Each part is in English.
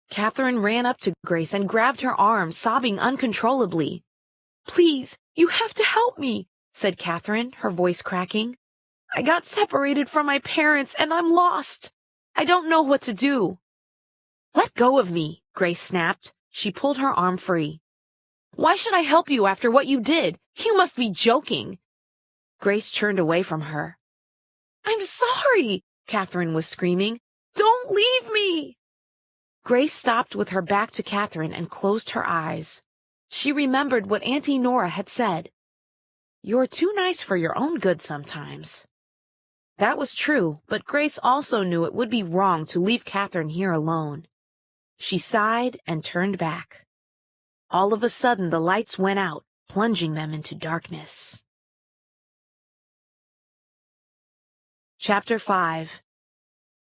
Catherine ran up to Grace and grabbed her arm, sobbing uncontrollably. "Please, you have to help me," said Catherine, her voice cracking. "I got separated from my parents and I'm lost. I don't know what to do." "Let go of me," Grace snapped. She pulled her arm free. "Why should I help you after what you did? You must be joking." Grace turned away from her. "I'm sorry," Catherine was screaming. "Don't leave me." Grace stopped with her back to Catherine and closed her eyes. She remembered what Auntie Nora had said. "You're too nice for your own good sometimes." That was true, but Grace also knew it would be wrong to leave Catherine here alone. She sighed and turned back. All of a sudden, the lights went out, plunging them into darkness. Chapter 5.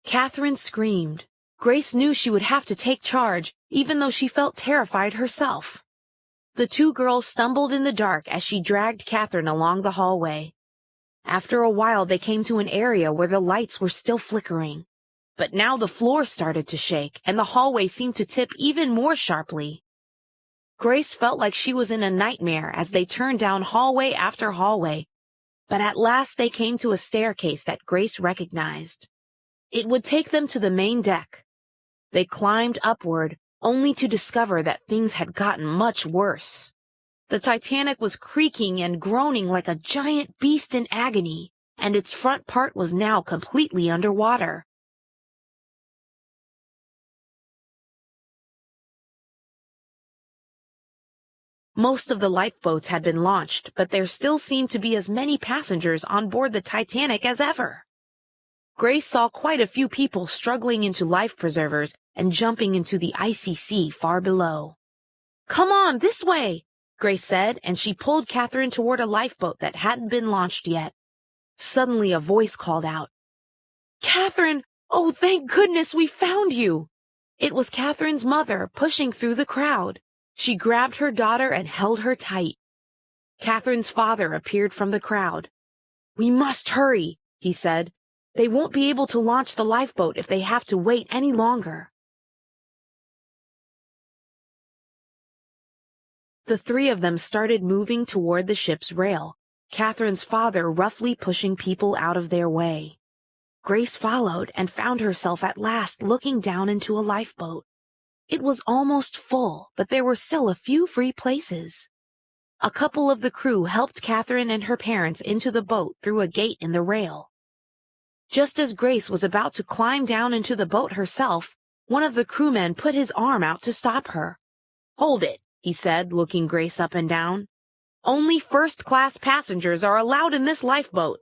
Catherine screamed. Grace knew she would have to take charge, even though she felt terrified herself. The two girls stumbled in the dark as she dragged Catherine along the hallway. After a while, they came to an area where the lights were still flickering. But now the floor started to shake, and the hallway seemed to tip even more sharply. Grace felt like she was in a nightmare as they turned down hallway after hallway, but at last they came to a staircase that Grace recognized. It would take them to the main deck. They climbed upward, only to discover that things had gotten much worse. The Titanic was creaking and groaning like a giant beast in agony, and its front part was now completely underwater. Most of the lifeboats had been launched, but there still seemed to be as many passengers on board the Titanic as ever. Grace saw quite a few people struggling into life preservers and jumping into the icy sea far below. "Come on, this way," Grace said, and she pulled Catherine toward a lifeboat that hadn't been launched yet. Suddenly a voice called out, "Catherine! Oh, thank goodness we found you!" It was Catherine's mother pushing through the crowd. She grabbed her daughter and held her tight. Catherine's father appeared from the crowd. "We must hurry," he said. "They won't be able to launch the lifeboat if they have to wait any longer." The three of them started moving toward the ship's rail, Catherine's father roughly pushing people out of their way. Grace followed and found herself at last looking down into a lifeboat. It was almost full, but there were still a few free places. A couple of the crew helped Catherine and her parents into the boat through a gate in the rail. Just as Grace was about to climb down into the boat herself, one of the crewmen put his arm out to stop her. "Hold it," he said, looking Grace up and down. "Only first-class passengers are allowed in this lifeboat.